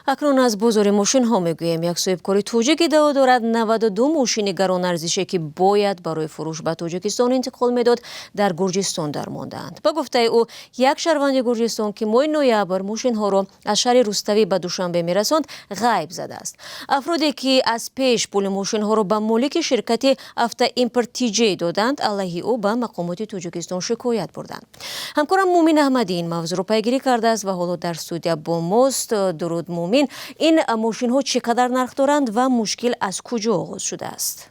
اکنون از بازار ماشین ها میگوییم. یک صاحبکار تاجیک ادعا دارد 92 ماشین گران ارزشی که باید برای فروش به تاجیکستان انتقال میداد در گرجستان درماندند. به گفته او یک شهروند گرجستان که ماه نوامبر ماشین ها را از شهر روستوی به دوشنبه میرساند غیب زده است. افرادی که از پیش پول ماشین ها را به مالک شرکت افتا ایمپورت تی جی دادند علیه او به مقامات تاجیکستان شکایت بردند. همکارم مومین احمدی این موضوع را پیگیری کرده است و حالا در استودیو با ماست. درود مومین، این ماشین ها چقدر نرخ دارند و مشکل از کجا آغاز شده است؟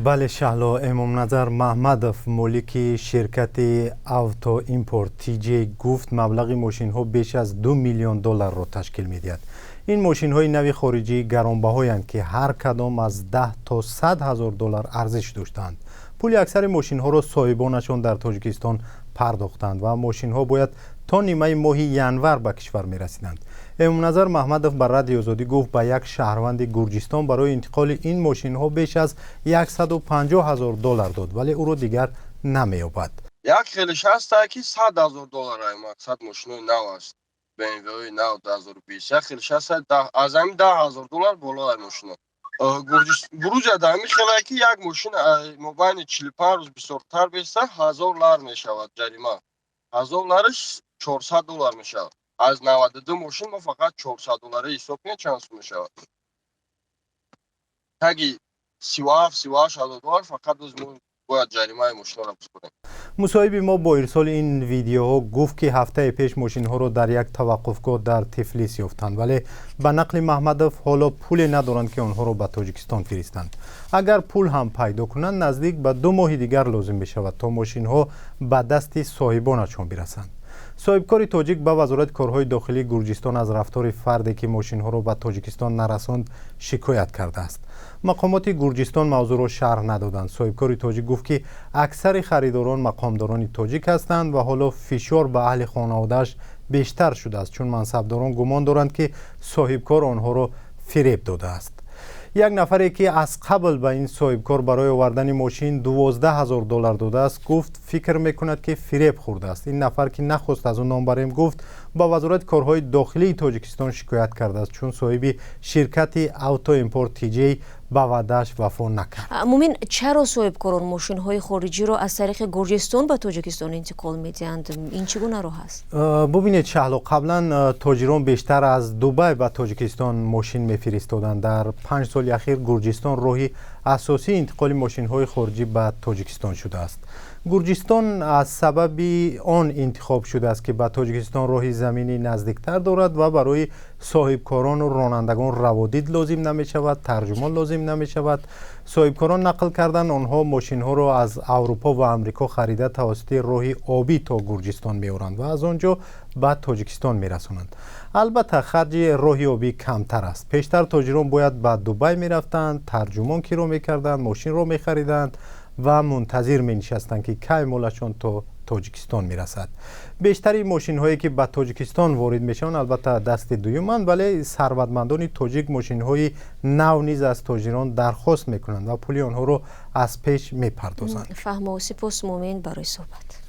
بله شهلا، امام نظر محمدов مالک شرکت افتا ایمپورت تی جی گفت مبلغ ماشین ها بیش از 2 میلیون دلار را تشکیل می‌دهد. این ماشین های نوی خارجی گرانبهایند که هر کدام از 10 تا 100 هزار دلار ارزش داشتند. پول اکثر ماشین ها را صاحبانشان در تاجیکستان پرداختند و ماشین ها باید تا نیمه ماه ینور به کشور می رسیدند. امام نظر محمدов بر رادیو آزادی گفت به یک شهروند گرجستان برای انتقال این ماشین ها بیش از 150 هزار دلار داد، ولی او را دیگر نمی یابد. یک خیلیش هست که 100 هزار دلار مقصد ماشین نو است. BMW نو 2020 یک خیلیش هست از همین 10 هزار دلار بالا ماشین. بروج دامی خیلی که یک ماشین مبین 45 روز بسیارتر بیسته 1000 لار می شود جریمه. 1000 لارش 400 دلار می شود. از 92 ماشین ما فقط 400 دلار حساب می چند می شود. اگه 37 هزار دلار فقط از باید جریمه ماشین را بسپریم. مصاحب ما با ارسال این ویدیوها گفت که هفته پیش ماشین ها را در یک توقفگاه در تفلیس یافتند، ولی به نقل محمدов حالا پول ندارند که آنها را به تاجیکستان فرستند. اگر پول هم پیدا کنند نزدیک به 2 ماه دیگر لازم بشود تا ماشین ها به دست صاحبانشان برسند. صاحبکار تاجیک به وزارت کارهای داخلی گرجستان از رفتار فردی که ماشین ها را به تاجیکستان نرساند شکایت کرده است. مقامات گرجستان موضوع را شرح ندادند. صاحبکار تاجیک گفت که اکثر خریداران مقامداران تاجیک هستند و حالا فشار به اهل خانواده‌اش بیشتر شده است، چون منصبداران گمان دارند که صاحبکار آنها را فریب داده است. یک نفری که از قبل به این صاحبکار برای آوردن ماشین 12 هزار دلار داده است گفت فکر میکند که فریب خورده است. این نفر که نخواست از اون نام بریم گفت با وزارت کارهای داخلی تاجیکستان شکایت کرده است، چون صاحب شرکت افتا ایمپورت تی جی به وعده‌اش وفا نکرد. مومین، چرا صاحبکاران ماشین های خارجی را از طریق گرجستان به تاجیکستان انتقال میدهند؟ این چگونه راه است؟ ببینید شهلا، قبلا تاجران بیشتر از دبی به تاجیکستان ماشین میفرستادند. در 5 سال اخیر گرجستان راهی اساسی انتقال ماشین های خارجی به تاجیکستان شده است. گرجستان از سبب آن انتخاب شده است که به تاجیکستان راهی زمینی نزدیکتر دارد و برای صاحبکاران و رانندگان روادید لازم نمی شود، ترجمان لازم نمی شود. صاحبکاران نقل کردن آنها ماشین ها را از اروپا و امریکا خریده توسط راه آبی تا گرجستان می آورند و از آنجا به تاجیکستان می رسانند. البته خرج راه آبی کمتر است. پیشتر تاجران باید به دبی می رفتند، ترجمان کرو می کردند، ماشین را می خریدند و منتظر می نشستند که کی مالشان تا تاجیکستان می رسد. بیشتری ماشین هایی که به تاجیکستان وارد می شوند البته دست دومند، ولی ثروتمندان تاجیک ماشین های نو نیز از تاجران درخواست می کنند و پول آنها را از پیش می پردازند. فهم و سپاس مومین برای صحبت.